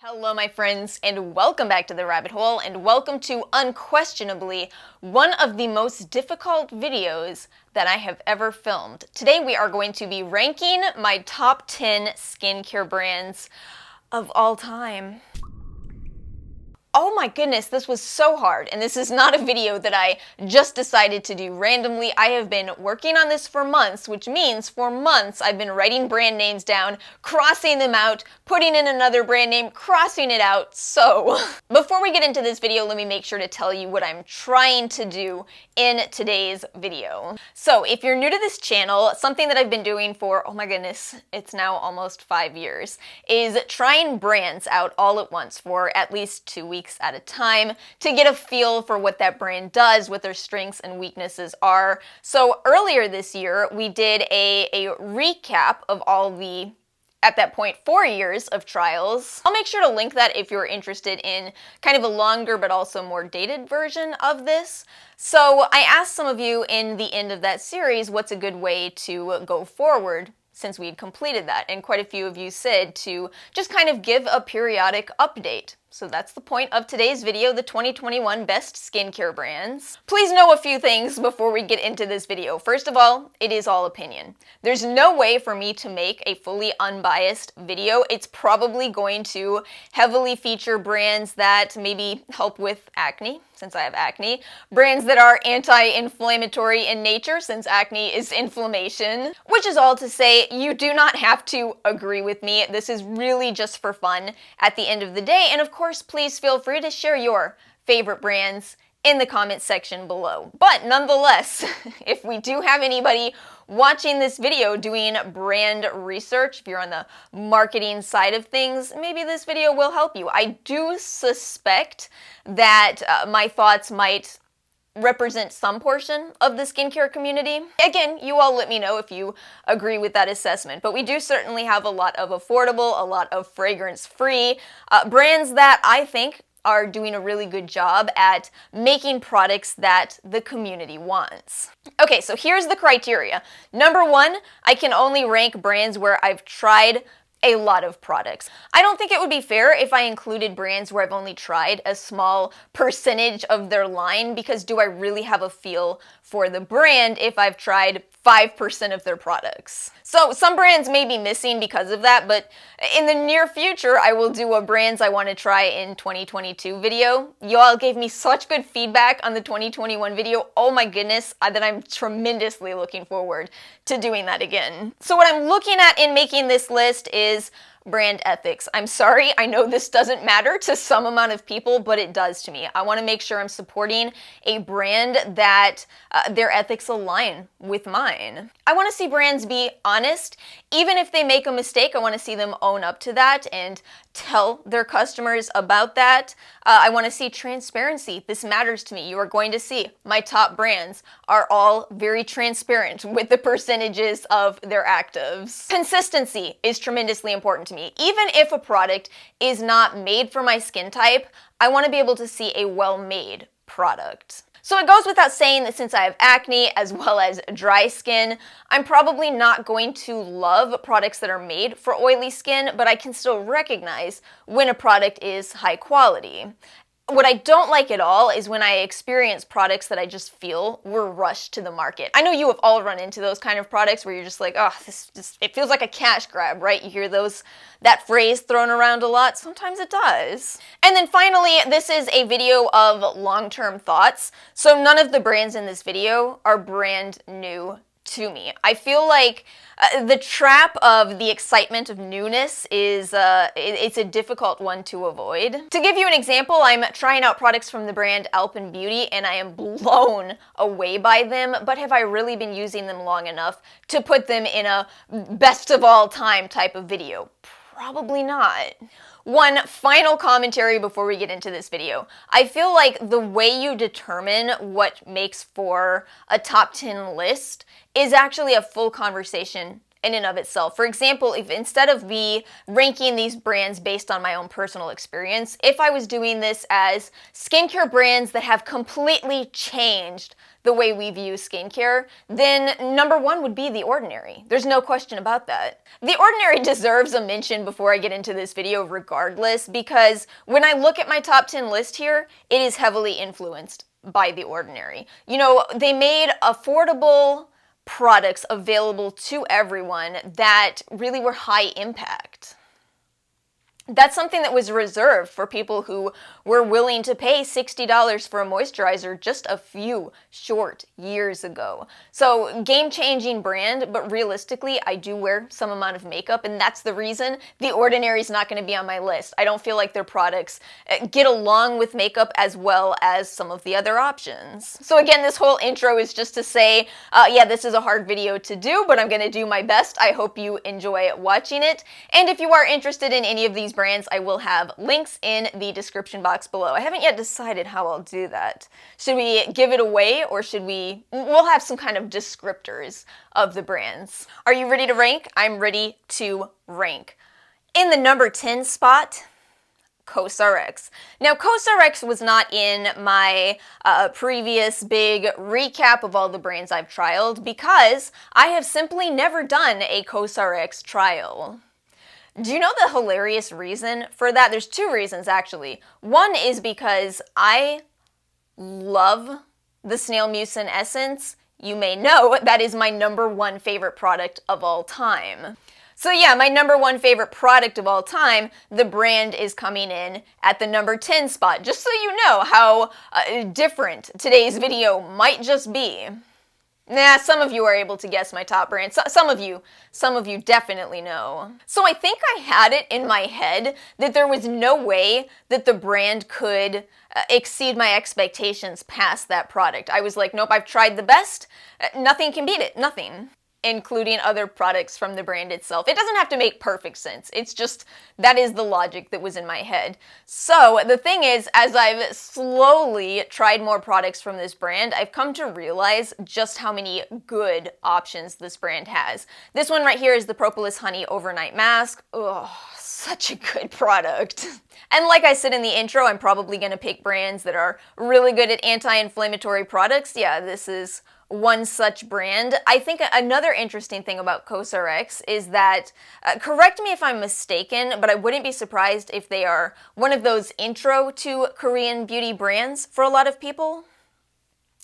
Hello my friends, and welcome back to the rabbit hole, and welcome to unquestionably one of the most difficult videos that I have ever filmed. Today we are going to be ranking my top 10 skincare brands of all time. Oh my goodness, this was so hard, and this is not a video that I just decided to do randomly. I have been working on this for months, which means for months I've been writing brand names down, crossing them out, putting in another brand name, crossing it out. So, before we get into this video, let me make sure to tell you what I'm trying to do in today's video. So, if you're new to this channel, something that I've been doing for, oh my goodness, it's now almost 5 years, is trying brands out all at once for at least 2 weeks at a time to get a feel for what that brand does, what their strengths and weaknesses are. So earlier this year, we did a recap of all the, at that point, 4 years of trials. I'll make sure to link that if you're interested in kind of a longer but also more dated version of this. So I asked some of you in the end of that series what's a good way to go forward since we had completed that, and quite a few of you said to just kind of give a periodic update. So that's the point of today's video, the 2021 best skincare brands. Please know a few things before we get into this video. First of all, it is all opinion. There's no way for me to make a fully unbiased video. It's probably going to heavily feature brands that maybe help with acne, since I have acne, brands that are anti-inflammatory in nature, since acne is inflammation, which is all to say you do not have to agree with me. This is really just for fun at the end of the day, and of course, please feel free to share your favorite brands in the comments section below. But nonetheless, if we do have anybody watching this video doing brand research, if you're on the marketing side of things, maybe this video will help you. I do suspect that my thoughts might represent some portion of the skincare community. Again, you all let me know if you agree with that assessment, but we do certainly have a lot of affordable, a lot of fragrance-free brands that I think are doing a really good job at making products that the community wants. Okay, so here's the criteria. Number one, I can only rank brands where I've tried a lot of products. I don't think it would be fair if I included brands where I've only tried a small percentage of their line, because do I really have a feel for the brand if I've tried 5% of their products? So some brands may be missing because of that, but in the near future, I will do a brands I want to try in 2022 video. You all gave me such good feedback on the 2021 video. Oh my goodness, that I'm tremendously looking forward to doing that again. So what I'm looking at in making this list is brand ethics. I'm sorry, I know this doesn't matter to some amount of people, but it does to me. I want to make sure I'm supporting a brand that their ethics align with mine. I want to see brands be honest. Even if they make a mistake, I want to see them own up to that and tell their customers about that. I want to see transparency. This matters to me. You are going to see my top brands are all very transparent with the percentages of their actives. Consistency is tremendously important to me. Even if a product is not made for my skin type, I want to be able to see a well-made product. So it goes without saying that since I have acne as well as dry skin, I'm probably not going to love products that are made for oily skin, but I can still recognize when a product is high quality. What I don't like at all is when I experience products that I just feel were rushed to the market. I know you have all run into those kind of products where you're just like, oh, it feels like a cash grab, right? You hear that phrase thrown around a lot. Sometimes it does. And then finally, this is a video of long-term thoughts. So none of the brands in this video are brand new to me. I feel like the trap of the excitement of newness is it's a difficult one to avoid. To give you an example, I'm trying out products from the brand Beauty and I am blown away by them, but have I really been using them long enough to put them in a best of all time type of video? Probably not. One final commentary before we get into this video. I feel like the way you determine what makes for a top 10 list is actually a full conversation in and of itself. For example, if instead of me ranking these brands based on my own personal experience, if I was doing this as skincare brands that have completely changed the way we view skincare, then number one would be The Ordinary. There's no question about that. The Ordinary deserves a mention before I get into this video regardless, because when I look at my top 10 list here, it is heavily influenced by The Ordinary. You know, they made affordable products available to everyone that really were high impact. That's something that was reserved for people who were willing to pay $60 for a moisturizer just a few short years ago. So, game-changing brand, but realistically, I do wear some amount of makeup, and that's the reason The Ordinary is not going to be on my list. I don't feel like their products get along with makeup as well as some of the other options. So again, this whole intro is just to say, yeah, this is a hard video to do, but I'm going to do my best. I hope you enjoy watching it. And if you are interested in any of these brands, I will have links in the description box below. I haven't yet decided how I'll do that. Should we give it away, or should we'll have some kind of descriptors of the brands. Are you ready to rank? I'm ready to rank. In the number 10 spot, COSRX. Now, COSRX was not in my previous big recap of all the brands I've trialed because I have simply never done a COSRX trial. Do you know the hilarious reason for that? There's two reasons, actually. One is because I love the Snail Mucin Essence. You may know that is my number one favorite product of all time. So yeah, my number one favorite product of all time, the brand is coming in at the number 10 spot, just so you know how different today's video might just be. Nah, some of you are able to guess my top brand. Some of you definitely know. So I think I had it in my head that there was no way that the brand could exceed my expectations past that product. I was like, nope, I've tried the best. Nothing can beat it. Nothing. Including other products from the brand itself. It doesn't have to make perfect sense. It's just, that is the logic that was in my head. So the thing is, as I've slowly tried more products from this brand, I've come to realize just how many good options this brand has. This one right here is the Propolis Honey Overnight Mask. Oh, such a good product. And like I said in the intro, I'm probably going to pick brands that are really good at anti-inflammatory products. Yeah, this is one such brand. I think another interesting thing about COSRX is that, correct me if I'm mistaken, but I wouldn't be surprised if they are one of those intro to Korean beauty brands for a lot of people.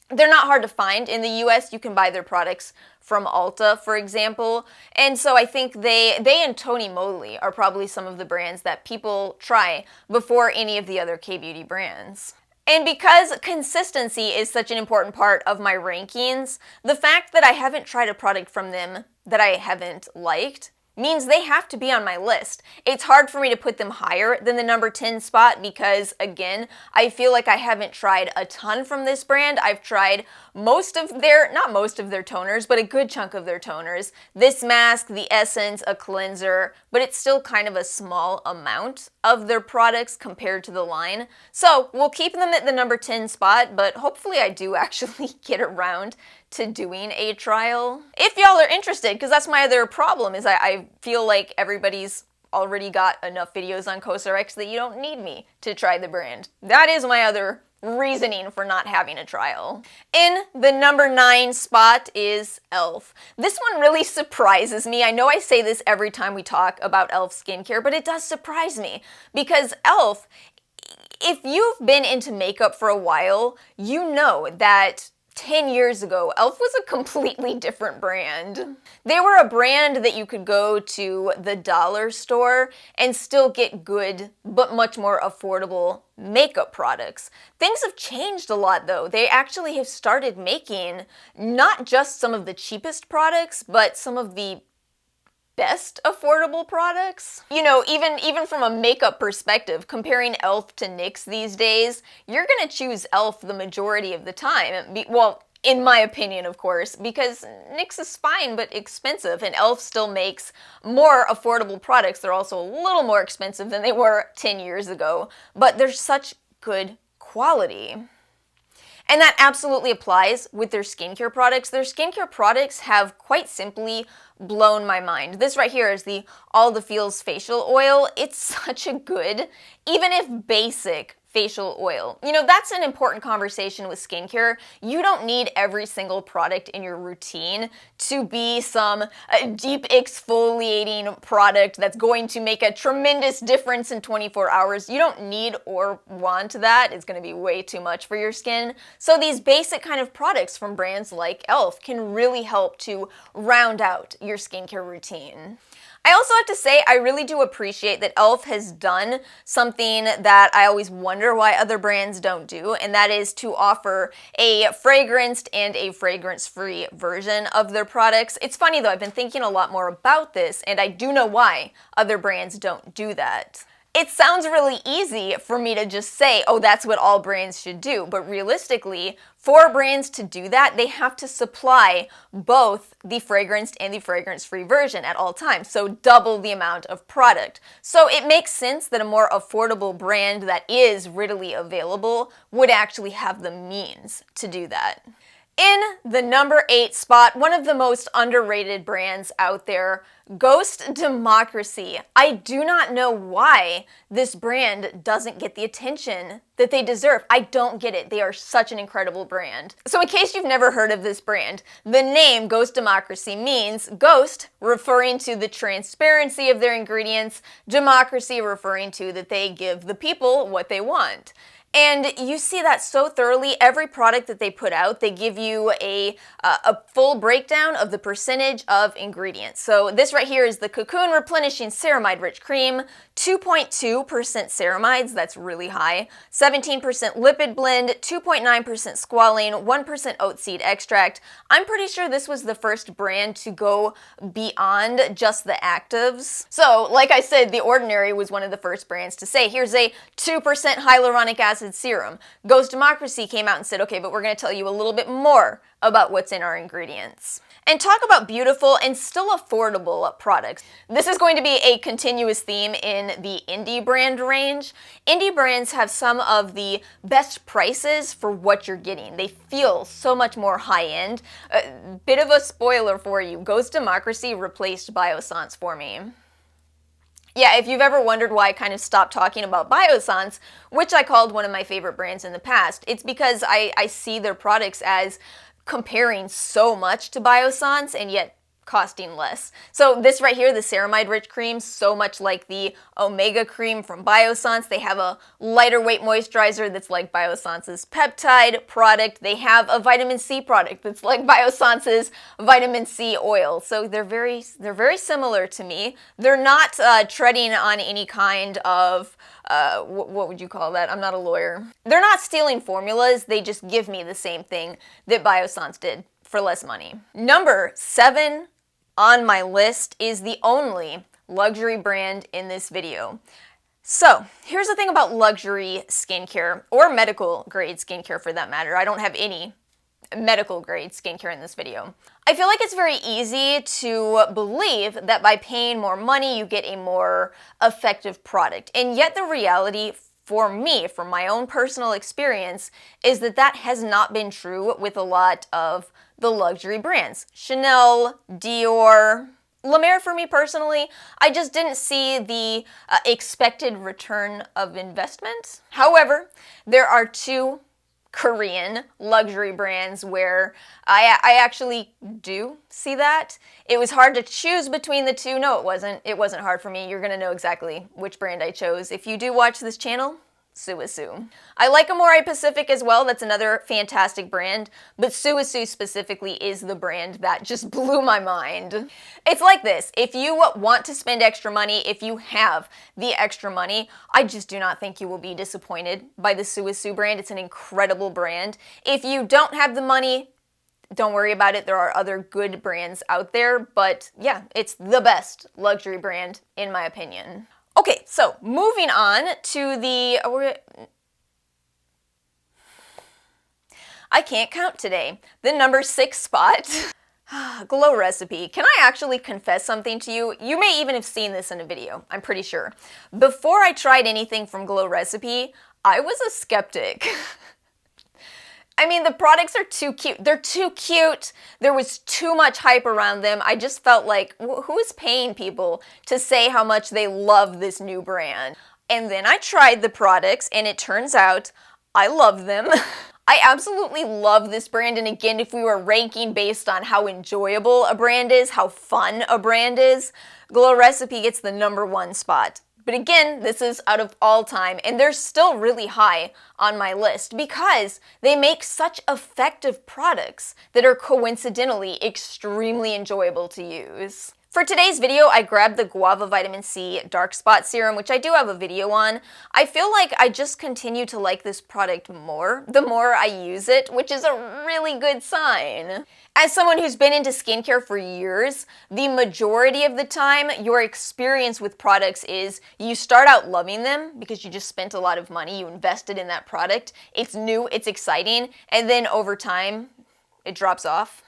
They're not hard to find. In the US, you can buy their products from Ulta, for example. And so I think they and Tony Moly are probably some of the brands that people try before any of the other K-beauty brands. And because consistency is such an important part of my rankings, the fact that I haven't tried a product from them that I haven't liked means they have to be on my list. It's hard for me to put them higher than the number 10 spot because, again, I feel like I haven't tried a ton from this brand. I've tried not most of their toners, but a good chunk of their toners. This mask, the essence, a cleanser, but it's still kind of a small amount of their products compared to the line. So we'll keep them at the number 10 spot, but hopefully I do actually get around to doing a trial. If y'all are interested, because that's my other problem, is I feel like everybody's already got enough videos on COSRX that you don't need me to try the brand. That is my other reasoning for not having a trial. In the number 9 spot is e.l.f. This one really surprises me. I know I say this every time we talk about e.l.f. skincare, but it does surprise me because e.l.f., if you've been into makeup for a while, you know that 10 years ago, e.l.f. was a completely different brand. They were a brand that you could go to the dollar store and still get good, but much more affordable makeup products. Things have changed a lot though. They actually have started making not just some of the cheapest products, but some of the best affordable products. You know, even from a makeup perspective, comparing e.l.f. to NYX these days, you're gonna choose e.l.f. the majority of the time. Well, in my opinion, of course, because NYX is fine but expensive, and e.l.f. still makes more affordable products. They're also a little more expensive than they were 10 years ago, but they're such good quality. And that absolutely applies with their skincare products. Their skincare products have quite simply blown my mind. This right here is the All the Feels facial oil. It's such a good, even if basic, facial oil. You know, that's an important conversation with skincare. You don't need every single product in your routine to be some deep exfoliating product that's going to make a tremendous difference in 24 hours. You don't need or want that. It's going to be way too much for your skin. So these basic kind of products from brands like e.l.f. can really help to round out your skincare routine. I also have to say, I really do appreciate that e.l.f. has done something that I always wonder why other brands don't do, and that is to offer a fragranced and a fragrance-free version of their products. It's funny though, I've been thinking a lot more about this, and I do know why other brands don't do that. It sounds really easy for me to just say, oh, that's what all brands should do, but realistically, for brands to do that, they have to supply both the fragranced and the fragrance-free version at all times, so double the amount of product. So it makes sense that a more affordable brand that is readily available would actually have the means to do that. In the number 8 spot, one of the most underrated brands out there, Ghost Democracy. I do not know why this brand doesn't get the attention that they deserve. I don't get it. They are such an incredible brand. So in case you've never heard of this brand, the name Ghost Democracy means ghost, referring to the transparency of their ingredients, democracy referring to that they give the people what they want. And you see that so thoroughly. Every product that they put out, they give you a full breakdown of the percentage of ingredients. So this right here is the Cocoon Replenishing Ceramide Rich Cream, 2.2% ceramides, that's really high, 17% lipid blend, 2.9% squalane, 1% oat seed extract. I'm pretty sure this was the first brand to go beyond just the actives. So, like I said, The Ordinary was one of the first brands to say, here's a 2% hyaluronic acid serum. Ghost Democracy came out and said, okay, but we're going to tell you a little bit more about what's in our ingredients. And talk about beautiful and still affordable products. This is going to be a continuous theme in the indie brand range. Indie brands have some of the best prices for what you're getting. They feel so much more high-end. Bit of a spoiler for you, Ghost Democracy replaced Biossance for me. Yeah, if you've ever wondered why I kind of stopped talking about Biossance, which I called one of my favorite brands in the past, it's because I see their products as comparing so much to Biossance and yet costing less. So this right here, the Ceramide Rich Cream, so much like the Omega Cream from Biossance. They have a lighter weight moisturizer that's like Biossance's peptide product. They have a vitamin C product that's like Biossance's vitamin C oil. So they're very similar to me. They're not treading on any kind of what would you call that? I'm not a lawyer. They're not stealing formulas. They just give me the same thing that Biossance did for less money. Number 7 on my list is the only luxury brand in this video. So, here's the thing about luxury skincare, or medical grade skincare for that matter. I don't have any medical grade skincare in this video. I feel like it's very easy to believe that by paying more money, you get a more effective product. And yet the reality for me, from my own personal experience, is that that has not been true with a lot of the luxury brands. Chanel, Dior, La Mer for me personally, I just didn't see the expected return of investment. However, there are 2 Korean luxury brands where I actually do see that. It was hard to choose between the 2. No, it wasn't. It wasn't hard for me. You're gonna know exactly which brand I chose. If you do watch this channel, Suisu. I like Amore Pacific as well. That's another fantastic brand, but Suisu specifically is the brand that just blew my mind. It's like this. If you want to spend extra money, if you have the extra money, I just do not think you will be disappointed by the Suisu brand. It's an incredible brand. If you don't have the money, don't worry about it. There are other good brands out there, but yeah, it's the best luxury brand in my opinion. Okay, so moving on to the, I can't count today, the number 6 spot, Glow Recipe. Can I actually confess something to you? You may even have seen this in a video, I'm pretty sure. Before I tried anything from Glow Recipe, I was a skeptic. I mean, the products are too cute. They're too cute. There was too much hype around them. I just felt like, who is paying people to say how much they love this new brand? And then I tried the products, and it turns out I love them. I absolutely love this brand, and again, if we were ranking based on how enjoyable a brand is, how fun a brand is, Glow Recipe gets the #1 spot. But again, this is out of all time, and they're still really high on my list because they make such effective products that are coincidentally extremely enjoyable to use. For today's video, I grabbed the Guava Vitamin C Dark Spot Serum, which I do have a video on. I feel like I just continue to like this product more the more I use it, which is a really good sign. As someone who's been into skincare for years, the majority of the time, your experience with products is you start out loving them because you just spent a lot of money, you invested in that product, it's new, it's exciting, and then over time, it drops off.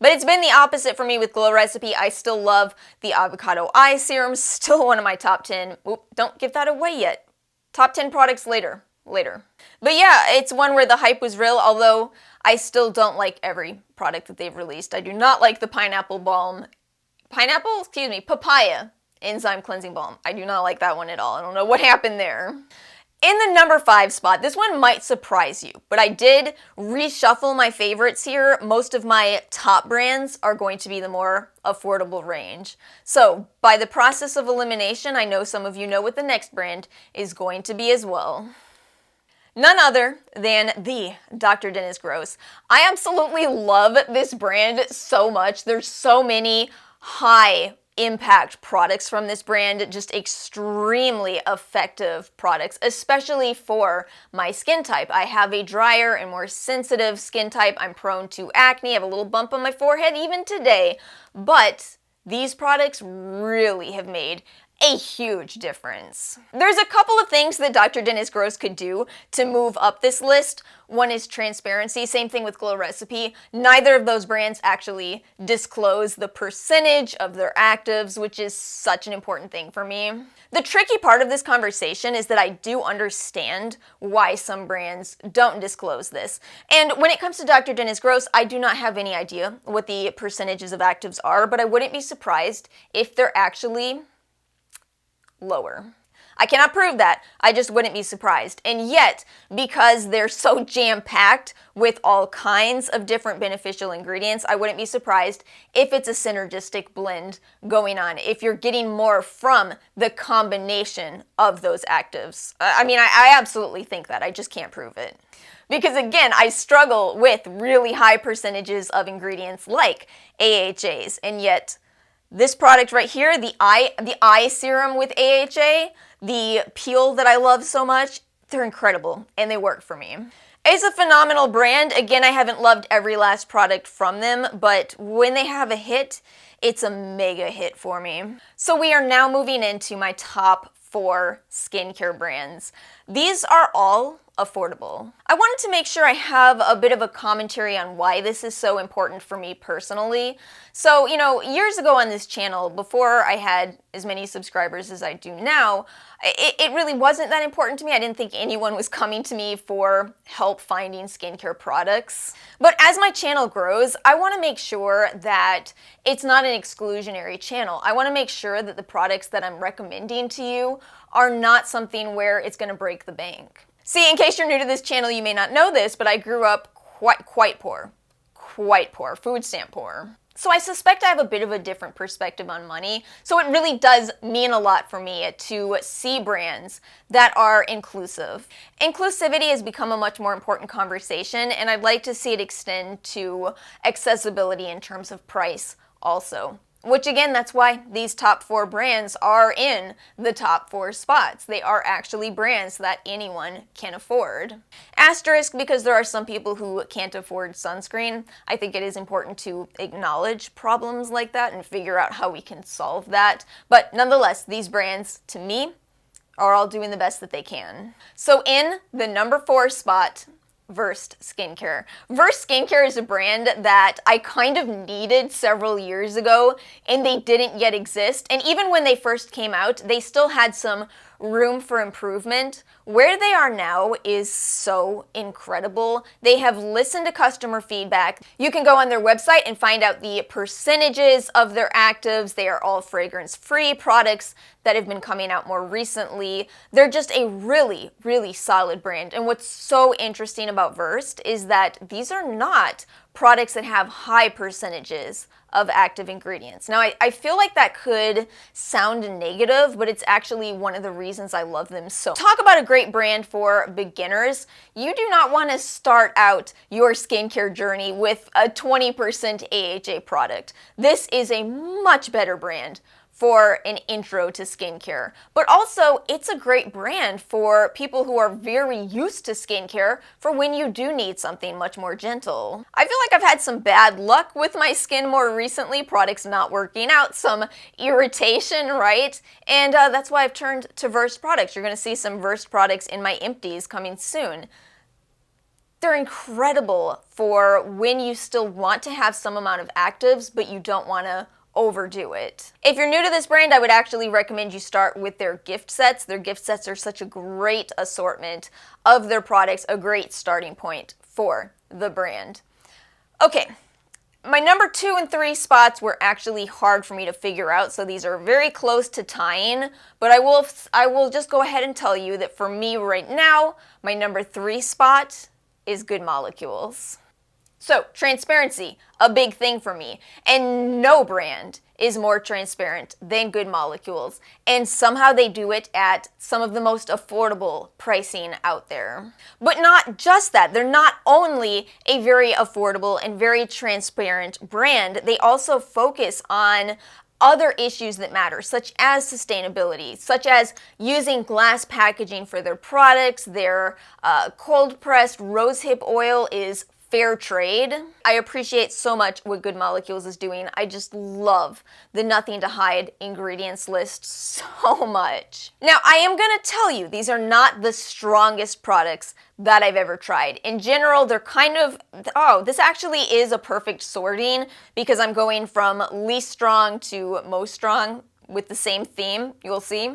But it's been the opposite for me with Glow Recipe. I still love the Avocado Eye Serum, still one of my top 10. Oop, don't give that away yet. Top 10 products later. But yeah, it's one where the hype was real, although I still don't like every product that they've released. I do not like the papaya enzyme cleansing balm. I do not like that one at all. I don't know what happened there. In the #5 spot, this one might surprise you, but I did reshuffle my favorites here. Most of my top brands are going to be the more affordable range. So, by the process of elimination, I know some of you know what the next brand is going to be as well. None other than the Dr. Dennis Gross. I absolutely love this brand so much. There's so many high impact products from this brand, just extremely effective products, especially for my skin type. I have a drier and more sensitive skin type. I'm prone to acne. I have a little bump on my forehead even today, but these products really have made a huge difference. There's a couple of things that Dr. Dennis Gross could do to move up this list. One is transparency, same thing with Glow Recipe. Neither of those brands actually disclose the percentage of their actives, which is such an important thing for me. The tricky part of this conversation is that I do understand why some brands don't disclose this. And when it comes to Dr. Dennis Gross, I do not have any idea what the percentages of actives are, but I wouldn't be surprised if they're actually lower. I cannot prove that, I just wouldn't be surprised. And yet, because they're so jam-packed with all kinds of different beneficial ingredients, I wouldn't be surprised if it's a synergistic blend going on, if you're getting more from the combination of those actives. I mean, I absolutely think that, I just can't prove it. Because again, I struggle with really high percentages of ingredients like AHAs, and yet this product right here, the eye serum with AHA, the peel that I love so much, they're incredible and they work for me. It's a phenomenal brand. Again, I haven't loved every last product from them, but when they have a hit, it's a mega hit for me. So we are now moving into my top 4 skincare brands. These are all affordable. I wanted to make sure I have a bit of a commentary on why this is so important for me personally. So, years ago on this channel, before I had as many subscribers as I do now, it really wasn't that important to me. I didn't think anyone was coming to me for help finding skincare products. But as my channel grows, I want to make sure that it's not an exclusionary channel. I want to make sure that the products that I'm recommending to you are not something where it's going to break the bank. See, in case you're new to this channel, you may not know this, but I grew up quite poor, food stamp poor. So I suspect I have a bit of a different perspective on money, so it really does mean a lot for me to see brands that are inclusive. Inclusivity has become a much more important conversation, and I'd like to see it extend to accessibility in terms of price also. Which again, that's why these top 4 brands are in the top 4 spots. They are actually brands that anyone can afford. Asterisk, because there are some people who can't afford sunscreen. I think it is important to acknowledge problems like that and figure out how we can solve that. But nonetheless, these brands, to me, are all doing the best that they can. So in the #4 spot, Versed Skincare. Versed Skincare is a brand that I kind of needed several years ago, and they didn't yet exist. And even when they first came out, they still had some room for improvement Where they are now is so incredible. They have listened to customer feedback. You can go on their website and find out the percentages of their actives. They are all fragrance-free products that have been coming out more recently. They're just a really, really solid brand. And what's so interesting about Versed is that these are not products that have high percentages of active ingredients. Now, I feel like that could sound negative, but it's actually one of the reasons I love them so. Talk about a great brand for beginners. You do not want to start out your skincare journey with a 20% AHA product. This is a much better brand for an intro to skincare. But also, it's a great brand for people who are very used to skincare for when you do need something much more gentle. I feel like I've had some bad luck with my skin more recently, products not working out, some irritation, right? And that's why I've turned to Versed products. You're gonna see some Versed products in my empties coming soon. They're incredible for when you still want to have some amount of actives, but you don't wanna overdo it. If you're new to this brand, I would actually recommend you start with their gift sets. Their gift sets are such a great assortment of their products, a great starting point for the brand. Okay, my number 2 and 3 spots were actually hard for me to figure out, so these are very close to tying, but I will just go ahead and tell you that for me right now, my number 3 spot is Good Molecules. So, transparency, a big thing for me, and no brand is more transparent than Good Molecules, and somehow they do it at some of the most affordable pricing out there. But not just that, they're not only a very affordable and very transparent brand, they also focus on other issues that matter, such as sustainability, such as using glass packaging for their products. Their cold-pressed rosehip oil is fair trade. I appreciate so much what Good Molecules is doing. I just love the nothing to hide ingredients list so much. Now, I am gonna tell you, these are not the strongest products that I've ever tried. In general, they're kind of, oh, this actually is a perfect sorting because I'm going from least strong to most strong with the same theme, you'll see.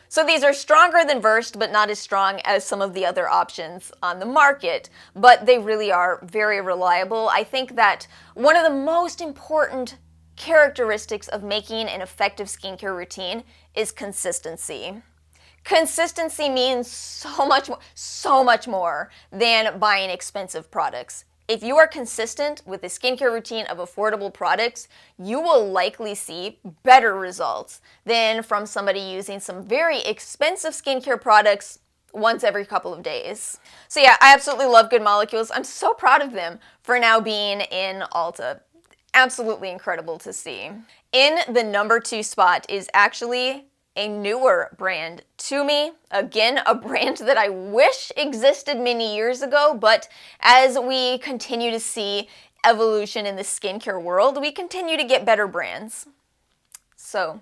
So these are stronger than Versed, but not as strong as some of the other options on the market, but they really are very reliable. I think that one of the most important characteristics of making an effective skincare routine is consistency. Consistency means so much more than buying expensive products. If you are consistent with a skincare routine of affordable products, you will likely see better results than from somebody using some very expensive skincare products once every couple of days. So yeah, I absolutely love Good Molecules. I'm so proud of them for now being in Ulta. Absolutely incredible to see. In the number 2 spot is actually a newer brand to me. Again, a brand that I wish existed many years ago, but as we continue to see evolution in the skincare world, we continue to get better brands. So,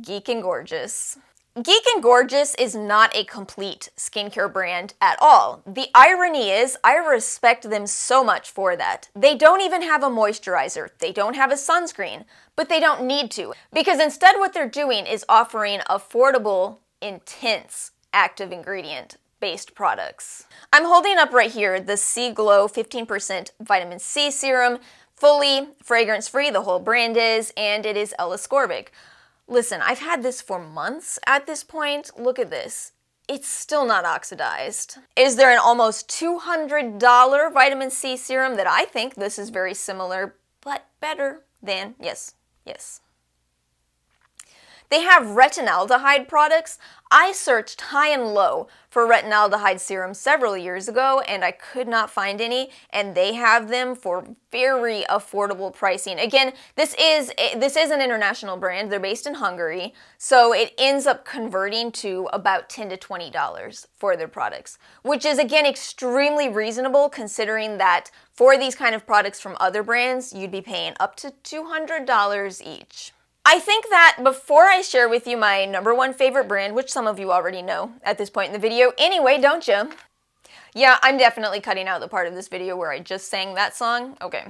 Geek and Gorgeous. Geek and Gorgeous is not a complete skincare brand at all. The irony is, I respect them so much for that. They don't even have a moisturizer, they don't have a sunscreen, but they don't need to, because instead what they're doing is offering affordable, intense, active ingredient-based products. I'm holding up right here the C Glow 15% Vitamin C Serum, fully fragrance-free, the whole brand is, and it is L-ascorbic. Listen, I've had this for months at this point. Look at this. It's still not oxidized. Is there an almost $200 vitamin C serum that I think this is very similar, but better than? Yes. They have retinaldehyde products. I searched high and low for retinaldehyde serum several years ago and I could not find any, and they have them for very affordable pricing. Again, this is an international brand. They're based in Hungary, so it ends up converting to about $10 to $20 for their products, which is again extremely reasonable considering that for these kind of products from other brands, you'd be paying up to $200 each. I think that before I share with you my number 1 favorite brand, which some of you already know at this point in the video anyway, don't you? Yeah, I'm definitely cutting out the part of this video where I just sang that song. Okay.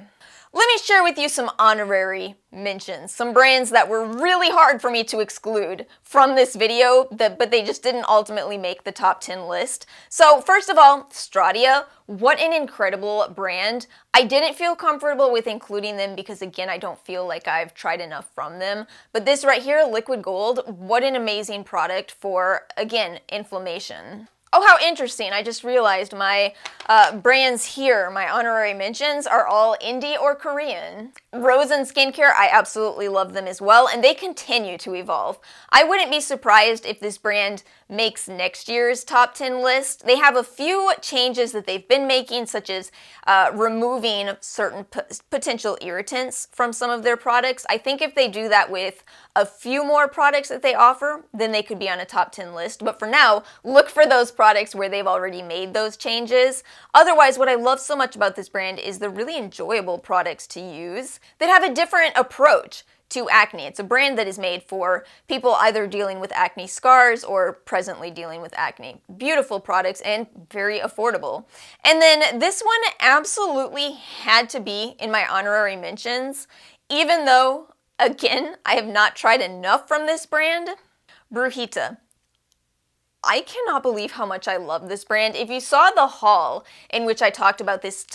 Let me share with you some honorary mentions, some brands that were really hard for me to exclude from this video, but they just didn't ultimately make the top 10 list. So first of all, Stratia, what an incredible brand. I didn't feel comfortable with including them because, again, I don't feel like I've tried enough from them. But this right here, Liquid Gold, what an amazing product for, again, inflammation. Oh, how interesting. I just realized my brands here, my honorary mentions, are all indie or Korean. Rosen Skincare, I absolutely love them as well, and they continue to evolve. I wouldn't be surprised if this brand makes next year's top 10 list. They have a few changes that they've been making, such as removing certain potential irritants from some of their products. I think if they do that with a few more products that they offer, then they could be on a top 10 list. But for now, look for those products where they've already made those changes. Otherwise, what I love so much about this brand is the really enjoyable products to use that have a different approach to acne. It's a brand that is made for people either dealing with acne scars or presently dealing with acne. Beautiful products and very affordable. And then this one absolutely had to be in my honorary mentions, even though, again, I have not tried enough from this brand. Brujita. I cannot believe how much I love this brand. If you saw the haul in which I talked about this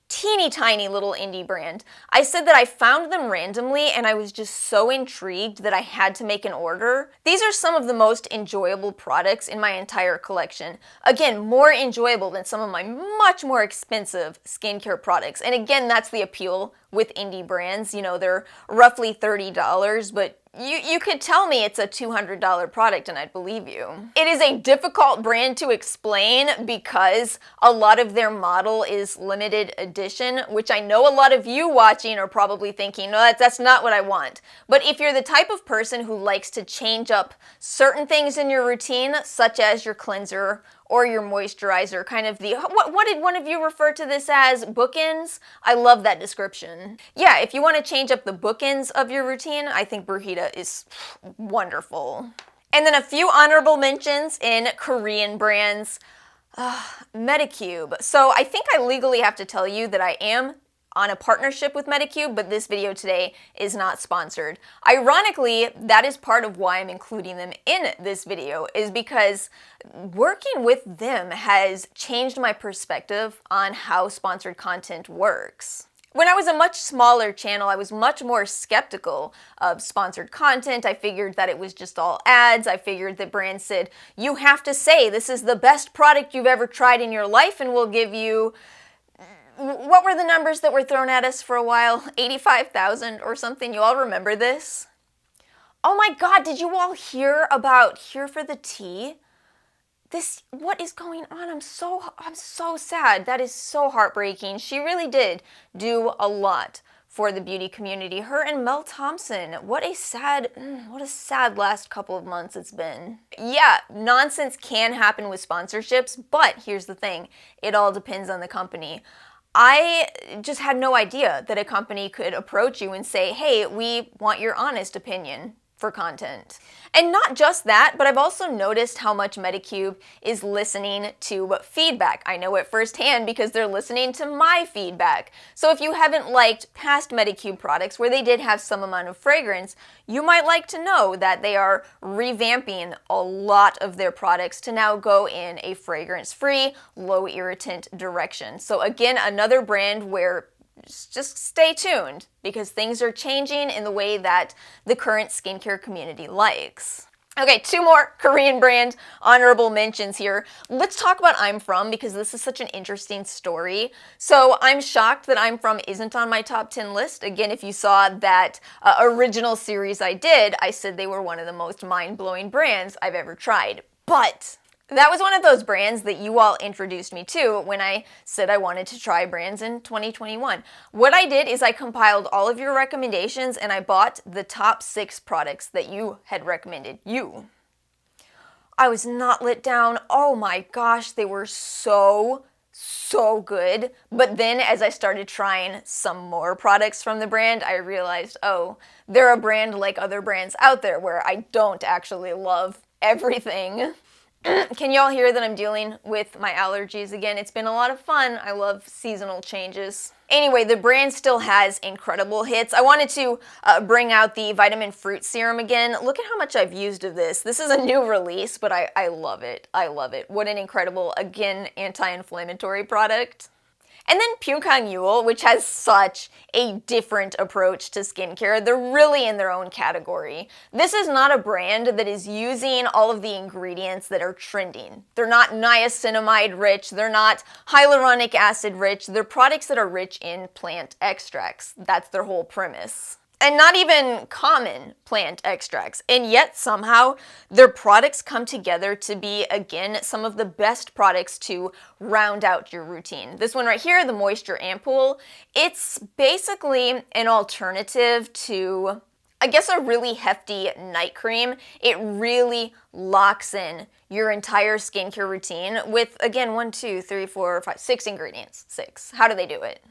teeny tiny little indie brand, I said that I found them randomly and I was just so intrigued that I had to make an order. These are some of the most enjoyable products in my entire collection. Again, more enjoyable than some of my much more expensive skincare products. And again, that's the appeal with indie brands. You know, they're roughly $30, but you could tell me it's a $200 product and I'd believe you. It is a difficult brand to explain because a lot of their model is limited edition, which I know a lot of you watching are probably thinking, no, that's not what I want. But if you're the type of person who likes to change up certain things in your routine, such as your cleanser or your moisturizer, kind of the, what did one of you refer to this as? Bookends? I love that description. Yeah, if you want to change up the bookends of your routine, I think Brujita is wonderful. And then a few honorable mentions in Korean brands. Medicube. So I think I legally have to tell you that I am on a partnership with Medicube, but this video today is not sponsored. Ironically, that is part of why I'm including them in this video, is because working with them has changed my perspective on how sponsored content works. When I was a much smaller channel, I was much more skeptical of sponsored content. I figured that it was just all ads. I figured that brands said, you have to say this is the best product you've ever tried in your life and we'll give you, what were the numbers that were thrown at us for a while? 85,000 or something. You all remember this? Oh my God, did you all hear about Here for the Tea? What is going on? I'm so sad. That is so heartbreaking. She really did do a lot for the beauty community. Her and Mel Thompson. What a sad last couple of months it's been. Yeah, nonsense can happen with sponsorships, but here's the thing. It all depends on the company. I just had no idea that a company could approach you and say, hey, we want your honest opinion for content. And not just that, but I've also noticed how much Medicube is listening to feedback. I know it firsthand because they're listening to my feedback. So if you haven't liked past Medicube products where they did have some amount of fragrance, you might like to know that they are revamping a lot of their products to now go in a fragrance-free, low irritant direction. So again, another brand where just stay tuned because things are changing in the way that the current skincare community likes. Okay, two more Korean brand honorable mentions here. Let's talk about I'm From because this is such an interesting story. So I'm shocked that I'm From isn't on my top 10 list. Again, if you saw that original series I did, I said they were one of the most mind-blowing brands I've ever tried. But that was one of those brands that you all introduced me to when I said I wanted to try brands in 2021. What I did is I compiled all of your recommendations and I bought the top 6 products that you had recommended. I was not let down. Oh my gosh, they were so good. But then as I started trying some more products from the brand, I realized, oh, they're a brand like other brands out there where I don't actually love everything. Can y'all hear that I'm dealing with my allergies again? It's been a lot of fun. I love seasonal changes. Anyway, the brand still has incredible hits. I wanted to bring out the Vitamin Fruit Serum again. Look at how much I've used of this. This is a new release, but I love it. I love it. What an incredible, again, anti-inflammatory product. And then Pyunkang, which has such a different approach to skincare. They're really in their own category. This is not a brand that is using all of the ingredients that are trending. They're not niacinamide rich, they're not hyaluronic acid rich, they're products that are rich in plant extracts. That's their whole premise. And not even common plant extracts. And yet somehow their products come together to be, again, some of the best products to round out your routine. This one right here, the Moisture Ampoule, it's basically an alternative to, I guess, a really hefty night cream. It really locks in your entire skincare routine with, again, 1, 2, 3, 4, 5, 6 ingredients. 6. How do they do it?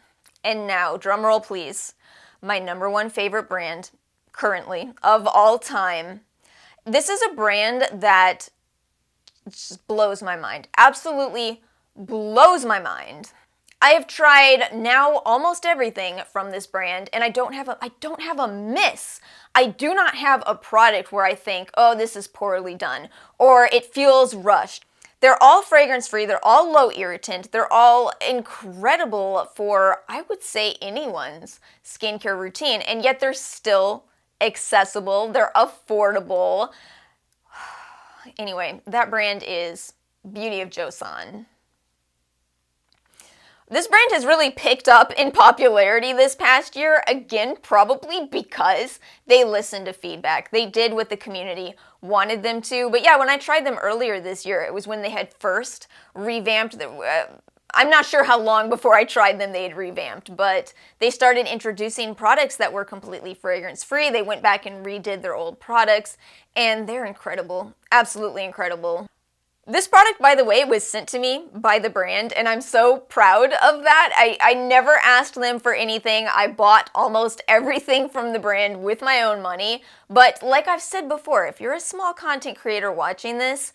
And now, drumroll please. My #1 favorite brand, currently, of all time. This is a brand that just blows my mind. Absolutely blows my mind. I have tried now almost everything from this brand, and I don't have a miss. I do not have a product where I think, oh, this is poorly done, or it feels rushed. They're all fragrance-free, they're all low irritant, they're all incredible for, I would say, anyone's skincare routine, and yet they're still accessible, they're affordable. Anyway, that brand is Beauty of Joseon. This brand has really picked up in popularity this past year, again, probably because they listened to feedback. They did what the community wanted them to. But yeah, when I tried them earlier this year, it was when they had first revamped I'm not sure how long before I tried them they had revamped, but they started introducing products that were completely fragrance-free. They went back and redid their old products, and they're incredible. Absolutely incredible. This product, by the way, was sent to me by the brand, and I'm so proud of that. I never asked them for anything. I bought almost everything from the brand with my own money. But like I've said before, if you're a small content creator watching this,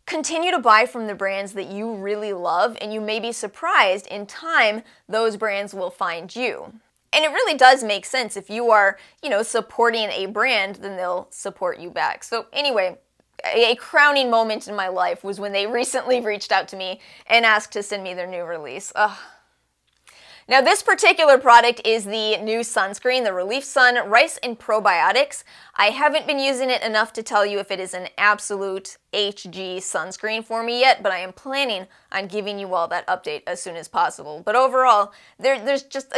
continue to buy from the brands that you really love, and you may be surprised in time those brands will find you. And it really does make sense. If you are, supporting a brand, then they'll support you back. So anyway, a crowning moment in my life was when they recently reached out to me and asked to send me their new release. Ugh. Now this particular product is the new sunscreen, the Relief Sun Rice and Probiotics. I haven't been using it enough to tell you if it is an absolute HG sunscreen for me yet, but I am planning on giving you all that update as soon as possible. But overall, there's just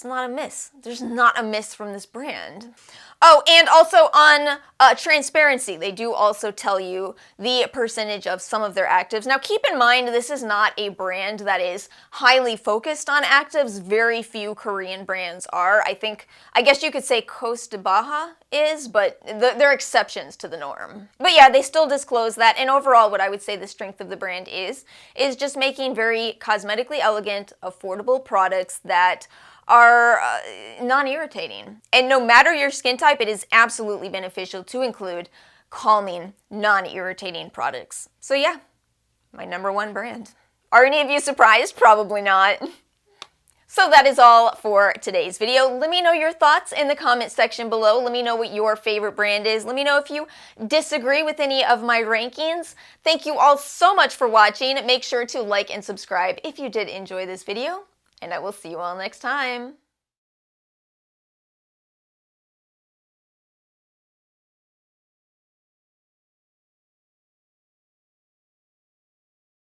not a miss. There's not a miss from this brand. Oh, and also on transparency, they do also tell you the percentage of some of their actives. Now keep in mind, this is not a brand that is highly focused on actives. Very few Korean brands are. I guess you could say Costa Baja is, but they're exceptions to the norm. But yeah, they still disclose that, and overall what I would say the strength of the brand is just making very cosmetically elegant, affordable products that are non-irritating. And no matter your skin type, it is absolutely beneficial to include calming, non-irritating products. So yeah, my #1 brand. Are any of you surprised? Probably not. So that is all for today's video. Let me know your thoughts in the comment section below. Let me know what your favorite brand is. Let me know if you disagree with any of my rankings. Thank you all so much for watching. Make sure to like and subscribe if you did enjoy this video, and I will see you all next time.